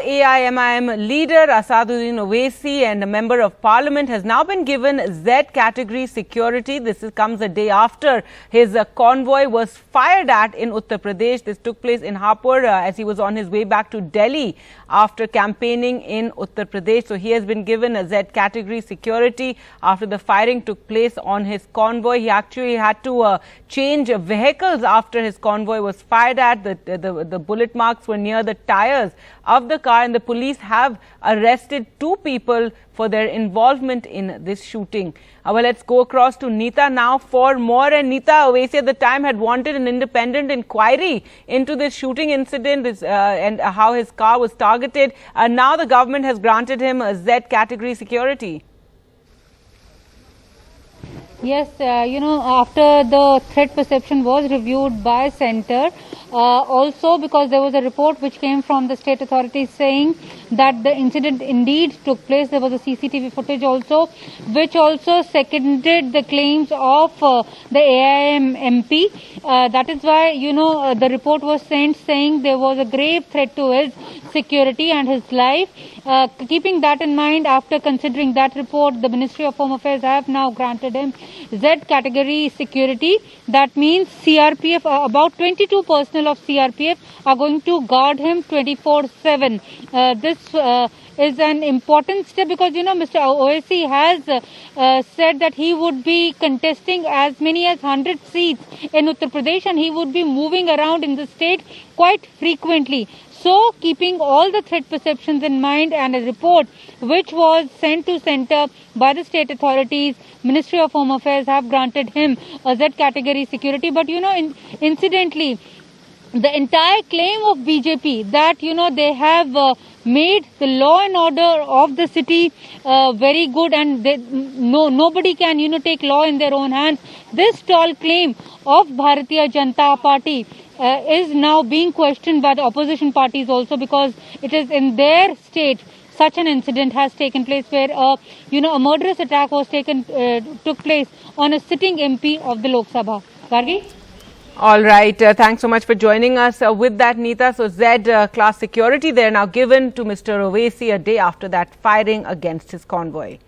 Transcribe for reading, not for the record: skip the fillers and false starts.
AIMIM leader Asaduddin Owaisi and a member of parliament has now been given Z category security. This comes a day after his convoy was fired at in Uttar Pradesh. This took place in Hapur as he was on his way back to Delhi after campaigning in Uttar Pradesh. So he has been given a Z category security after the firing took place on his convoy. He actually had to change vehicles after his convoy was fired at. The bullet marks were near the tires of the car, and the police have arrested 2 people for their involvement in this shooting. Well, let's go across to Neeta now for more. And Neeta, Owaisi at the time had wanted an independent inquiry into this shooting incident and how his car was targeted. Now the government has granted him a Z category security. Yes, after the threat perception was reviewed by Centre, also because there was a report which came from the state authorities saying that the incident indeed took place. There was a CCTV footage also, which also seconded the claims of the AIM MP. That is why, the report was sent saying there was a grave threat to his security and his life. Keeping that in mind, after considering that report, the Ministry of Home Affairs have now granted him Z category security. That means CRPF, about 22 personnel of CRPF are going to guard him 24/7. This is an important step because, Mr. Owaisi has said that he would be contesting as many as 100 seats in Uttar Pradesh, and he would be moving around in the state quite frequently. So, keeping all the threat perceptions in mind, and a report which was sent to Centre by the state authorities, Ministry of Home Affairs have granted him a Z category security. But, incidentally, the entire claim of BJP that, they have made the law and order of the city very good, and nobody can, take law in their own hands. This tall claim of Bharatiya Janata Party is now being questioned by the opposition parties also, because it is in their state such an incident has taken place where a murderous attack was took place on a sitting MP of the Lok Sabha. Gargi? All right. Thanks so much for joining us with that, Neeta. So Z class security there now given to Mr. Owaisi a day after that firing against his convoy.